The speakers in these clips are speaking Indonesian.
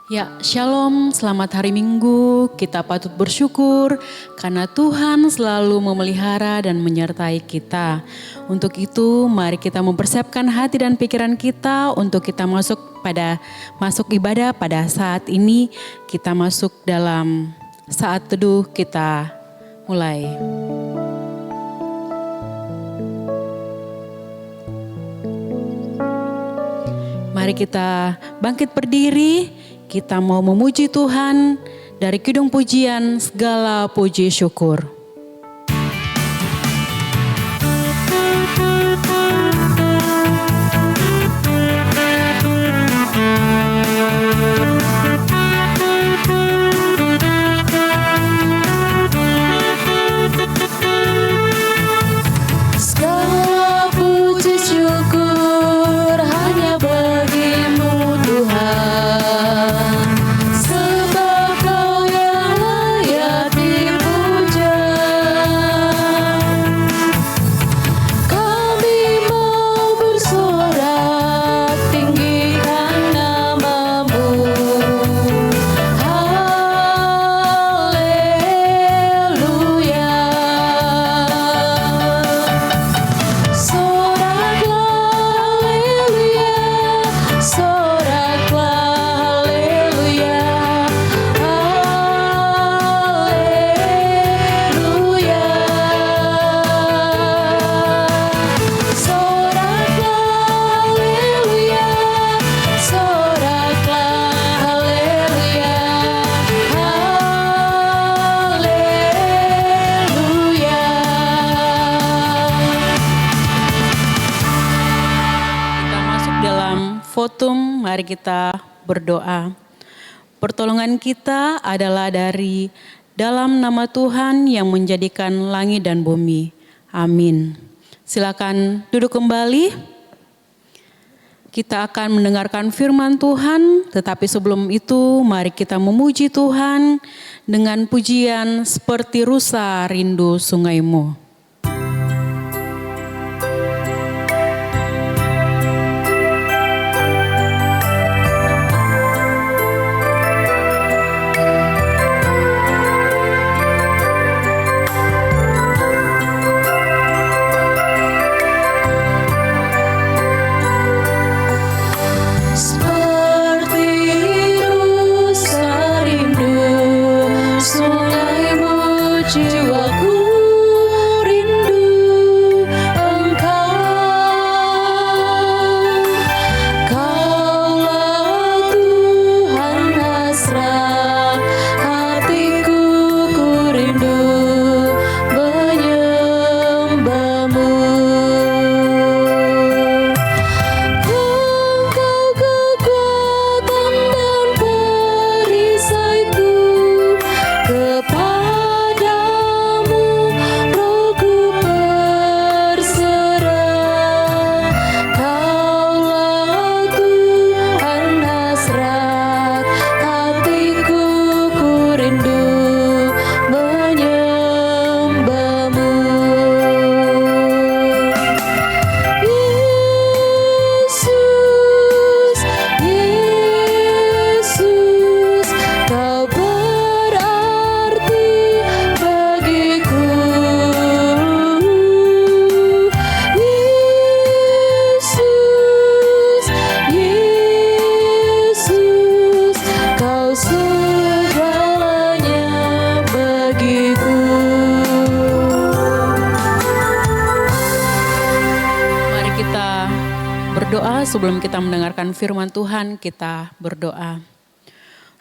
Ya, shalom, selamat hari Minggu. Kita patut bersyukur karena Tuhan selalu memelihara dan menyertai kita. Untuk itu, mari kita mempersiapkan hati dan pikiran kita untuk kita masuk ibadah pada saat ini. Kita masuk dalam saat teduh, kita mulai. Mari kita bangkit berdiri. Kita mau memuji Tuhan dari kidung pujian segala puji syukur. Segala puji syukur hanya bagimu Tuhan, sebab Kau yang layak dipuja. Kami mau bersorak tinggikan nama-Mu. Haleluya. Soraklah haleluya, haleluya. Soraklah haleluya, soraklah haleluya, haleluya. Kita masuk dalam fotum, mari kita berdoa. Pertolongan kita adalah dari dalam nama Tuhan yang menjadikan langit dan bumi. Amin. Silakan duduk kembali. Kita akan mendengarkan firman Tuhan, tetapi sebelum itu mari kita memuji Tuhan dengan pujian seperti rusa rindu sungaimu. Seperti rusa rindu sungaimu, jiwaku rindu Engkau. Kaulah Tuhan hasrat hatiku, ku rindu menyembah-Mu. Engkau kekuatan dan perisaiku, kepadamu rohku berserah. Kaulah Tuhan hasrat hatiku, ku rindu menyembah-Mu. Yesus, Yesus, Kau berarti bagiku. Yesus, Yesus, Kau segalanya bagiku. Mari kita berdoa sebelum kita mendengarkan firman Tuhan, kita berdoa.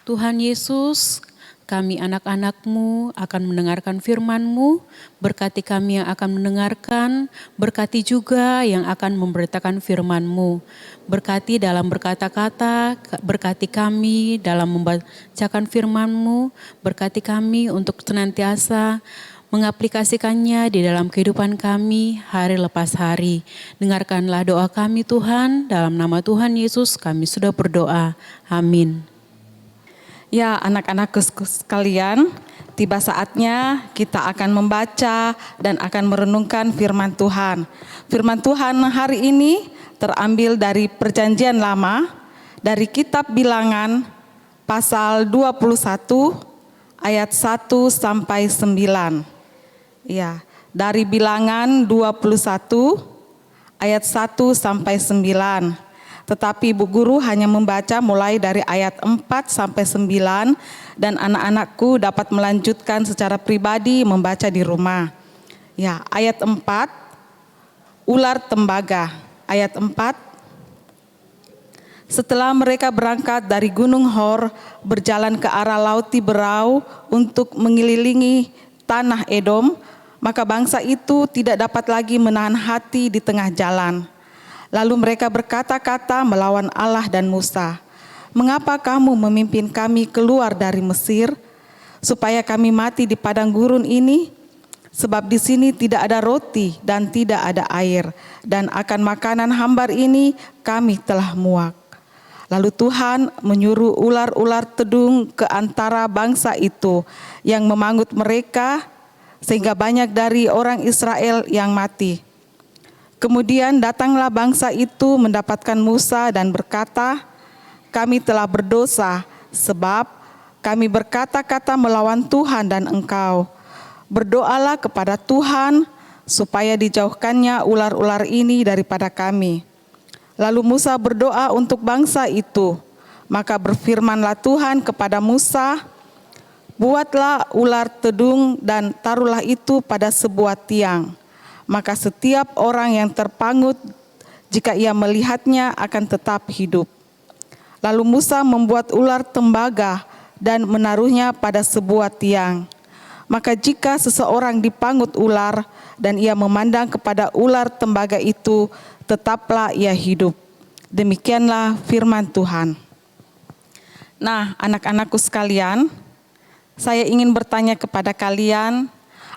Tuhan Yesus, kami anak-anak-Mu akan mendengarkan firman-Mu, berkati kami yang akan mendengarkan, berkati juga yang akan memberitakan firman-Mu. Berkati dalam berkata-kata, berkati kami dalam membacakan firman-Mu, berkati kami untuk senantiasa mengaplikasikannya di dalam kehidupan kami hari lepas hari. Dengarkanlah doa kami Tuhan, dalam nama Tuhan Yesus kami sudah berdoa. Amin. Ya, anak-anakku sekalian, tiba saatnya kita akan membaca dan akan merenungkan firman Tuhan. Firman Tuhan hari ini terambil dari Perjanjian Lama, dari kitab Bilangan pasal 21 ayat 1 sampai 9. Ya, dari Bilangan 21 ayat 1 sampai 9. Tetapi Bu Guru hanya membaca mulai dari ayat 4 sampai 9 dan anak-anakku dapat melanjutkan secara pribadi membaca di rumah. Ya, ayat 4, ular tembaga. Ayat 4, setelah mereka berangkat dari Gunung Hor, berjalan ke arah Laut Tiberau untuk mengelilingi tanah Edom, maka bangsa itu tidak dapat lagi menahan hati di tengah jalan. Lalu mereka berkata-kata melawan Allah dan Musa, "Mengapa kamu memimpin kami keluar dari Mesir, supaya kami mati di padang gurun ini? Sebab di sini tidak ada roti dan tidak ada air, dan akan makanan hambar ini kami telah muak." Lalu Tuhan menyuruh ular-ular tedung ke antara bangsa itu yang memangut mereka, sehingga banyak dari orang Israel yang mati. Kemudian datanglah bangsa itu mendapatkan Musa dan berkata, "Kami telah berdosa sebab kami berkata-kata melawan Tuhan dan engkau. Berdoalah kepada Tuhan supaya dijauhkannya ular-ular ini daripada kami." Lalu Musa berdoa untuk bangsa itu. Maka berfirmanlah Tuhan kepada Musa, "Buatlah ular tedung dan taruhlah itu pada sebuah tiang. Maka setiap orang yang terpangut, jika ia melihatnya akan tetap hidup." Lalu Musa membuat ular tembaga dan menaruhnya pada sebuah tiang. Maka jika seseorang dipangut ular dan ia memandang kepada ular tembaga itu, tetaplah ia hidup. Demikianlah firman Tuhan. Nah, anak-anakku sekalian, saya ingin bertanya kepada kalian,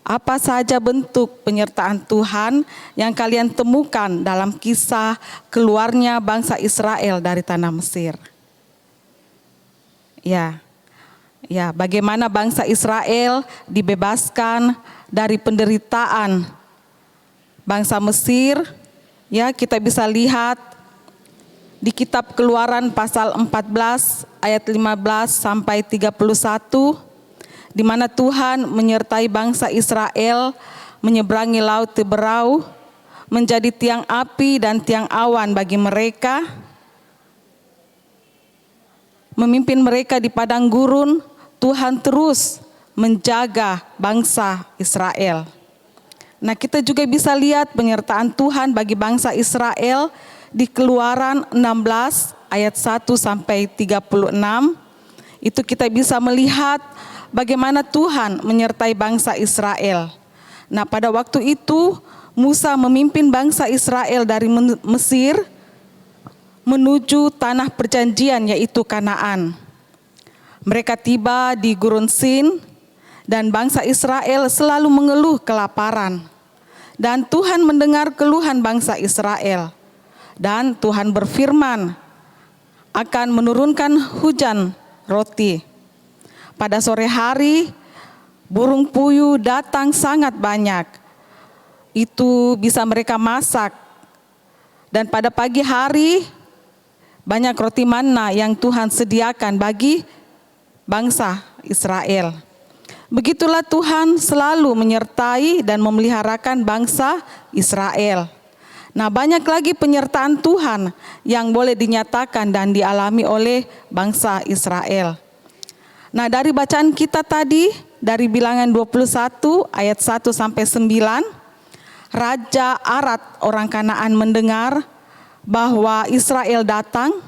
apa saja bentuk penyertaan Tuhan yang kalian temukan dalam kisah keluarnya bangsa Israel dari tanah Mesir? Ya, bagaimana bangsa Israel dibebaskan dari penderitaan bangsa Mesir? Ya, kita bisa lihat di kitab Keluaran pasal 14 ayat 15 sampai 31. Di mana Tuhan menyertai bangsa Israel menyeberangi Laut Tiberau, menjadi tiang api dan tiang awan bagi mereka, memimpin mereka di padang gurun. Tuhan terus menjaga bangsa Israel. Nah, kita juga bisa lihat penyertaan Tuhan bagi bangsa Israel di Keluaran 16 ayat 1 sampai 36. Itu kita bisa melihat bagaimana Tuhan menyertai bangsa Israel. Nah, pada waktu itu Musa memimpin bangsa Israel dari Mesir menuju tanah perjanjian, yaitu Kanaan. Mereka tiba di Gurun Sin dan bangsa Israel selalu mengeluh kelaparan. Dan Tuhan mendengar keluhan bangsa Israel. Dan Tuhan berfirman akan menurunkan hujan roti. Pada sore hari, burung puyuh datang sangat banyak. Itu bisa mereka masak. Dan pada pagi hari, banyak roti manna yang Tuhan sediakan bagi bangsa Israel. Begitulah Tuhan selalu menyertai dan memeliharakan bangsa Israel. Nah, banyak lagi penyertaan Tuhan yang boleh dinyatakan dan dialami oleh bangsa Israel. Nah, dari bacaan kita tadi, dari Bilangan 21 ayat 1 sampai 9, Raja Arad orang Kanaan mendengar bahwa Israel datang,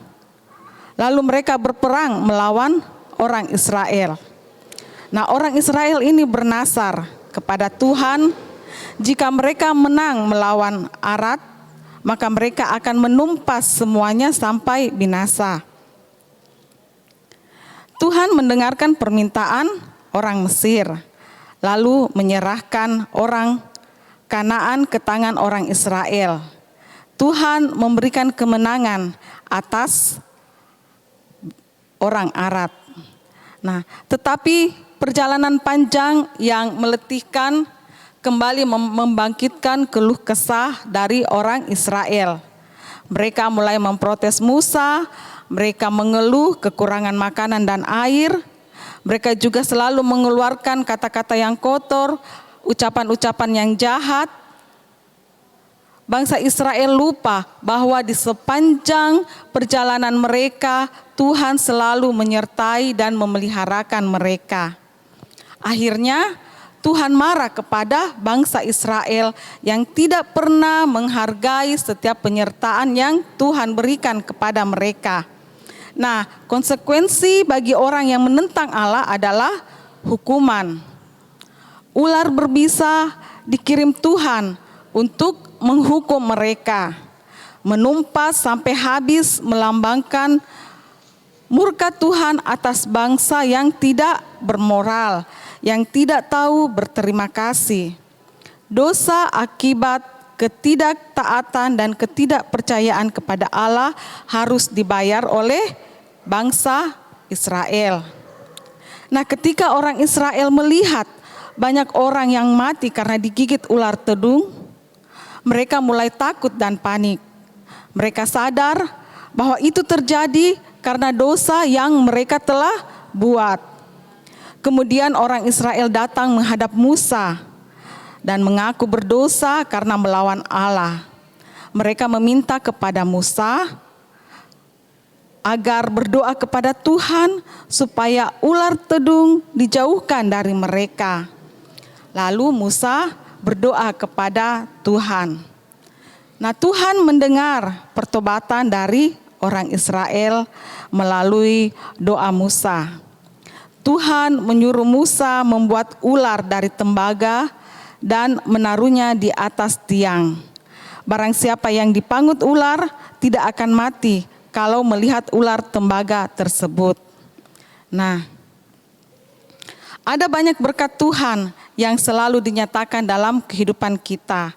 lalu mereka berperang melawan orang Israel. Nah, orang Israel ini bernasar kepada Tuhan, jika mereka menang melawan Arad, maka mereka akan menumpas semuanya sampai binasa. Tuhan mendengarkan permintaan orang Mesir, lalu menyerahkan orang Kanaan ke tangan orang Israel. Tuhan memberikan kemenangan atas orang Arad. Nah, tetapi perjalanan panjang yang meletihkan kembali membangkitkan keluh kesah dari orang Israel. Mereka mulai memprotes Musa, mereka mengeluh kekurangan makanan dan air. Mereka juga selalu mengeluarkan kata-kata yang kotor, ucapan-ucapan yang jahat. Bangsa Israel lupa bahwa di sepanjang perjalanan mereka, Tuhan selalu menyertai dan memeliharakan mereka. Akhirnya Tuhan marah kepada bangsa Israel yang tidak pernah menghargai setiap penyertaan yang Tuhan berikan kepada mereka. Nah, konsekuensi bagi orang yang menentang Allah adalah hukuman. Ular berbisa dikirim Tuhan untuk menghukum mereka, menumpas sampai habis, melambangkan murka Tuhan atas bangsa yang tidak bermoral, yang tidak tahu berterima kasih. Dosa akibat ketidaktaatan dan ketidakpercayaan kepada Allah harus dibayar oleh bangsa Israel. Nah, ketika orang Israel melihat banyak orang yang mati karena digigit ular tedung, mereka mulai takut dan panik. Mereka sadar bahwa itu terjadi karena dosa yang mereka telah buat. Kemudian orang Israel datang menghadap Musa dan mengaku berdosa karena melawan Allah. Mereka meminta kepada Musa agar berdoa kepada Tuhan supaya ular tedung dijauhkan dari mereka. Lalu Musa berdoa kepada Tuhan. Nah, Tuhan mendengar pertobatan dari orang Israel melalui doa Musa. Tuhan menyuruh Musa membuat ular dari tembaga dan menaruhnya di atas tiang. Barang siapa yang dipangut ular tidak akan mati kalau melihat ular tembaga tersebut. Nah, ada banyak berkat Tuhan yang selalu dinyatakan dalam kehidupan kita.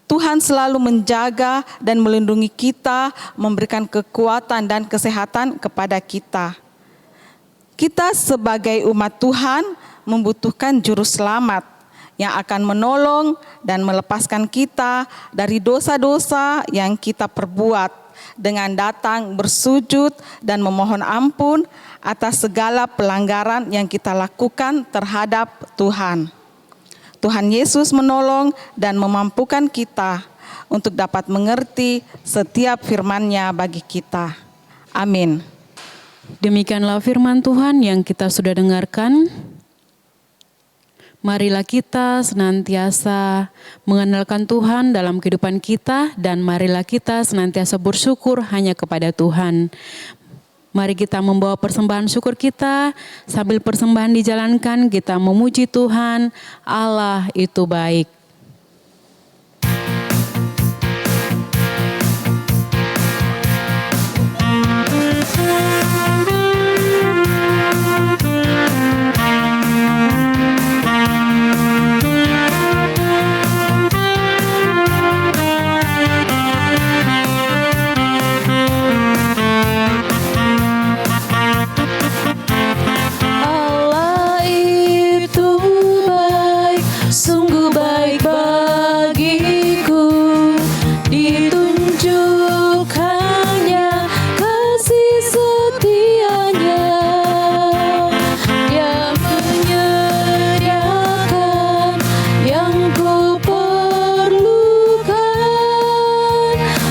Tuhan selalu menjaga dan melindungi kita, memberikan kekuatan dan kesehatan kepada kita. Kita sebagai umat Tuhan membutuhkan juru selamat yang akan menolong dan melepaskan kita dari dosa-dosa yang kita perbuat dengan datang bersujud dan memohon ampun atas segala pelanggaran yang kita lakukan terhadap Tuhan. Tuhan Yesus menolong dan memampukan kita untuk dapat mengerti setiap firman-Nya bagi kita. Amin. Demikianlah firman Tuhan yang kita sudah dengarkan. Marilah kita senantiasa mengenalkan Tuhan dalam kehidupan kita dan marilah kita senantiasa bersyukur hanya kepada Tuhan. Mari kita membawa persembahan syukur kita, sambil persembahan dijalankan kita memuji Tuhan, Allah itu baik. Allah itu baik, sungguh baik bagiku. Ditunjukkannya kasih setianya. Dia menyediakan yang ku perlukan,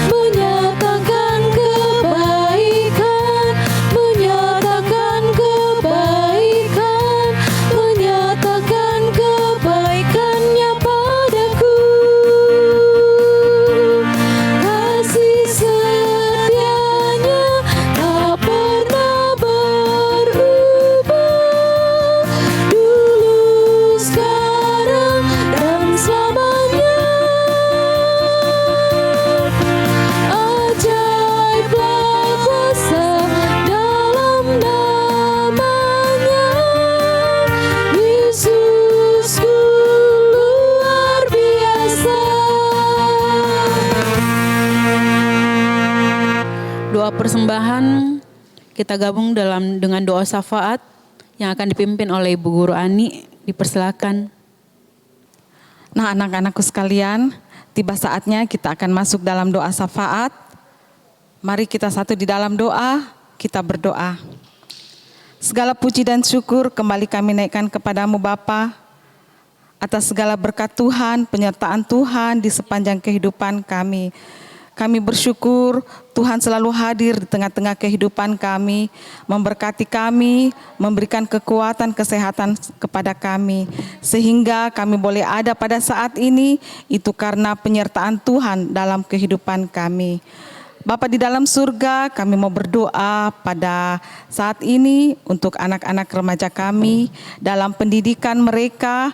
menyatakan kebaikan, menyatakan kebaikan, menyatakan kebaikannya padaku. Kasih setianya tak pernah berubah, dulu, sekarang, dan selamanya. Ajaiblah kuasa dalam namanya, Yesusku luar biasa. Doa persembahan kita gabung dengan doa syafaat yang akan dipimpin oleh Ibu Guru Ani. Dipersilakan. Nah, anak-anakku sekalian, tiba saatnya kita akan masuk dalam doa syafaat. Mari kita satu di dalam doa kita berdoa. Segala puji dan syukur kembali kami naikkan kepadamu Bapa, atas segala berkat Tuhan, penyertaan Tuhan di sepanjang kehidupan kami. Kami bersyukur Tuhan selalu hadir di tengah-tengah kehidupan kami, memberkati kami, memberikan kekuatan, kesehatan kepada kami. Sehingga kami boleh ada pada saat ini, itu karena penyertaan Tuhan dalam kehidupan kami. Bapa di dalam surga, kami mau berdoa pada saat ini untuk anak-anak remaja kami dalam pendidikan mereka,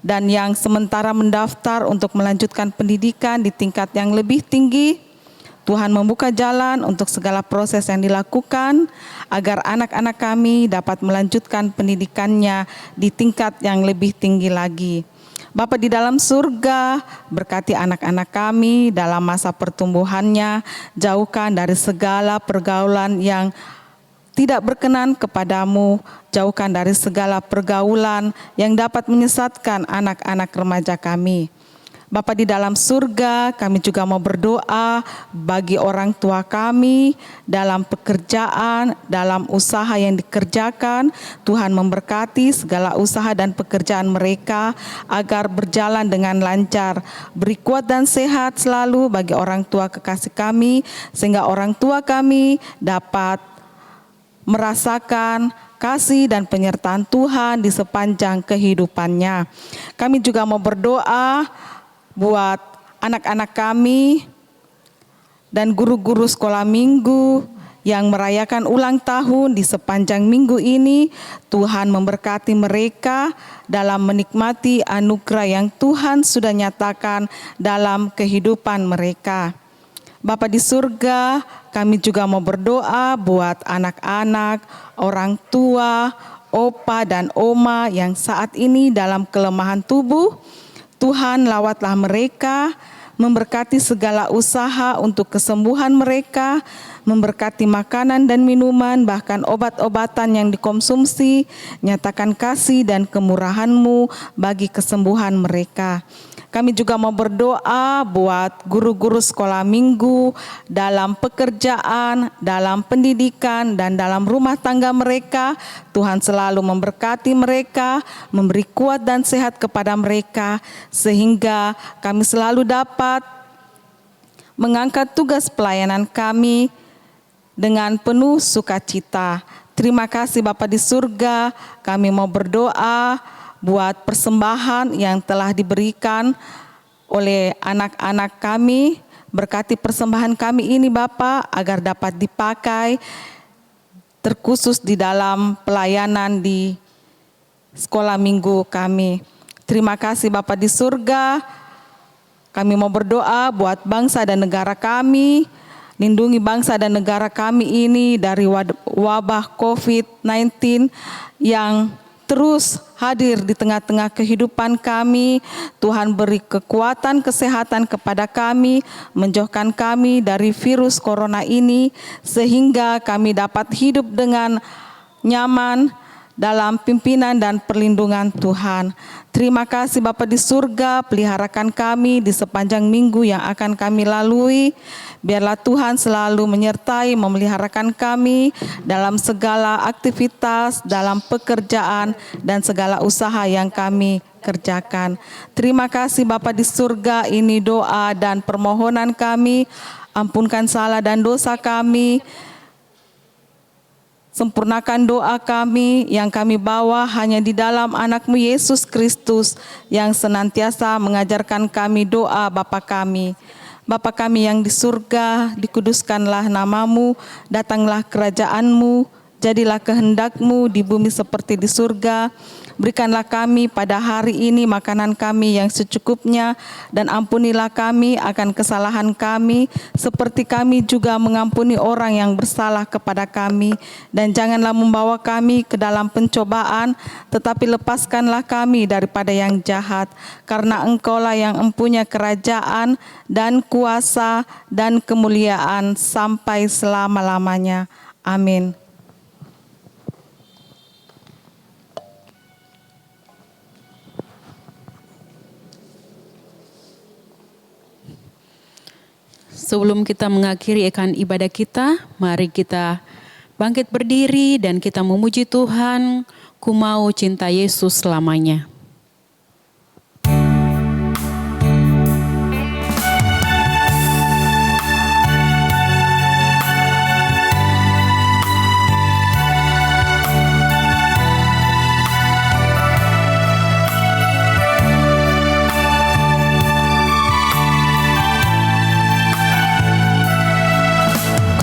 dan yang sementara mendaftar untuk melanjutkan pendidikan di tingkat yang lebih tinggi. Tuhan membuka jalan untuk segala proses yang dilakukan agar anak-anak kami dapat melanjutkan pendidikannya di tingkat yang lebih tinggi lagi. Bapa di dalam surga, berkati anak-anak kami dalam masa pertumbuhannya, jauhkan dari segala pergaulan yang tidak berkenan kepadamu, jauhkan dari segala pergaulan yang dapat menyesatkan anak-anak remaja kami. Bapa di dalam surga, kami juga mau berdoa bagi orang tua kami dalam pekerjaan, dalam usaha yang dikerjakan. Tuhan memberkati segala usaha dan pekerjaan mereka agar berjalan dengan lancar. Beri kuat dan sehat selalu bagi orang tua kekasih kami, sehingga orang tua kami dapat merasakan kasih dan penyertaan Tuhan di sepanjang kehidupannya. Kami juga mau berdoa buat anak-anak kami dan guru-guru sekolah minggu yang merayakan ulang tahun di sepanjang minggu ini. Tuhan memberkati mereka dalam menikmati anugerah yang Tuhan sudah nyatakan dalam kehidupan mereka. Bapa di surga, kami juga mau berdoa buat anak-anak, orang tua, opa dan oma yang saat ini dalam kelemahan tubuh. Tuhan lawatlah mereka, memberkati segala usaha untuk kesembuhan mereka, memberkati makanan dan minuman, bahkan obat-obatan yang dikonsumsi. Nyatakan kasih dan kemurahan-Mu bagi kesembuhan mereka. Kami juga mau berdoa buat guru-guru sekolah minggu dalam pekerjaan, dalam pendidikan, dan dalam rumah tangga mereka. Tuhan selalu memberkati mereka, memberi kuat dan sehat kepada mereka, sehingga kami selalu dapat mengangkat tugas pelayanan kami dengan penuh sukacita. Terima kasih Bapa di surga, kami mau berdoa buat persembahan yang telah diberikan oleh anak-anak kami. Berkati persembahan kami ini Bapa, agar dapat dipakai terkhusus di dalam pelayanan di sekolah minggu kami. Terima kasih Bapa di surga, kami mau berdoa buat bangsa dan negara kami. Lindungi bangsa dan negara kami ini dari wabah COVID-19 yang terus hadir di tengah-tengah kehidupan kami. Tuhan beri kekuatan kesehatan kepada kami, menjauhkan kami dari virus corona ini, sehingga kami dapat hidup dengan nyaman dalam pimpinan dan perlindungan Tuhan. Terima kasih Bapa di surga, peliharakan kami di sepanjang minggu yang akan kami lalui. Biarlah Tuhan selalu menyertai, memeliharakan kami dalam segala aktivitas, dalam pekerjaan, dan segala usaha yang kami kerjakan. Terima kasih Bapa di surga, ini doa dan permohonan kami. Ampunkan salah dan dosa kami. Sempurnakan doa kami yang kami bawa hanya di dalam anak-Mu Yesus Kristus yang senantiasa mengajarkan kami doa Bapa kami. Bapa kami yang di surga, dikuduskanlah nama-Mu, datanglah kerajaan-Mu, jadilah kehendak-Mu di bumi seperti di surga. Berikanlah kami pada hari ini makanan kami yang secukupnya, dan ampunilah kami akan kesalahan kami, seperti kami juga mengampuni orang yang bersalah kepada kami. Dan janganlah membawa kami ke dalam pencobaan, tetapi lepaskanlah kami daripada yang jahat. Karena Engkaulah yang empunya kerajaan dan kuasa dan kemuliaan sampai selama-lamanya. Amin. Sebelum kita mengakhiri akan ibadah kita, mari kita Bangkit berdiri dan kita memuji Tuhan. Ku mau cinta Yesus selamanya.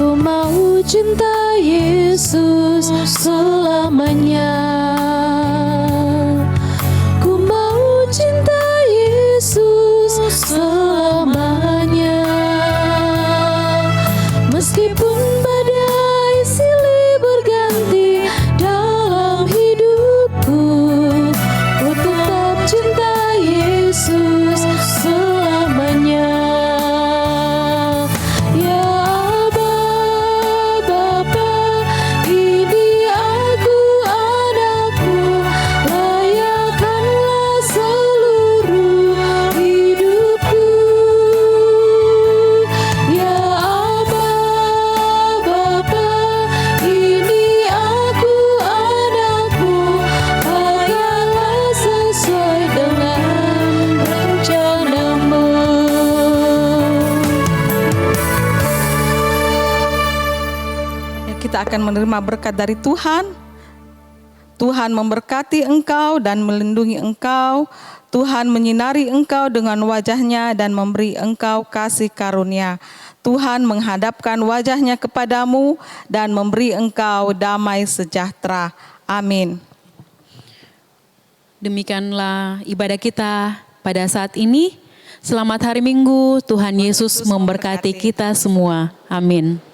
Ku mau cinta Yesus selamanya. Ku mau cinta Yesus selamanya. Meskipun badai silih berganti dalam hidupku, ku tetap cinta Yesus selamanya. Ya Aba, Bapa, ini aku anakmu, layakkanlah seluruh hidupku. Ya Aba, Bapa, ini aku anakmu, pakailah sesuai dengan rencanamu. Kita akan menerima berkat dari Tuhan. Tuhan memberkati engkau dan melindungi engkau. Tuhan menyinari engkau dengan wajahnya dan memberi engkau kasih karunia. Tuhan menghadapkan wajahnya kepadamu dan memberi engkau damai sejahtera. Amin. Demikianlah ibadah kita pada saat ini. Selamat hari Minggu. Tuhan Yesus memberkati kita semua. Amin.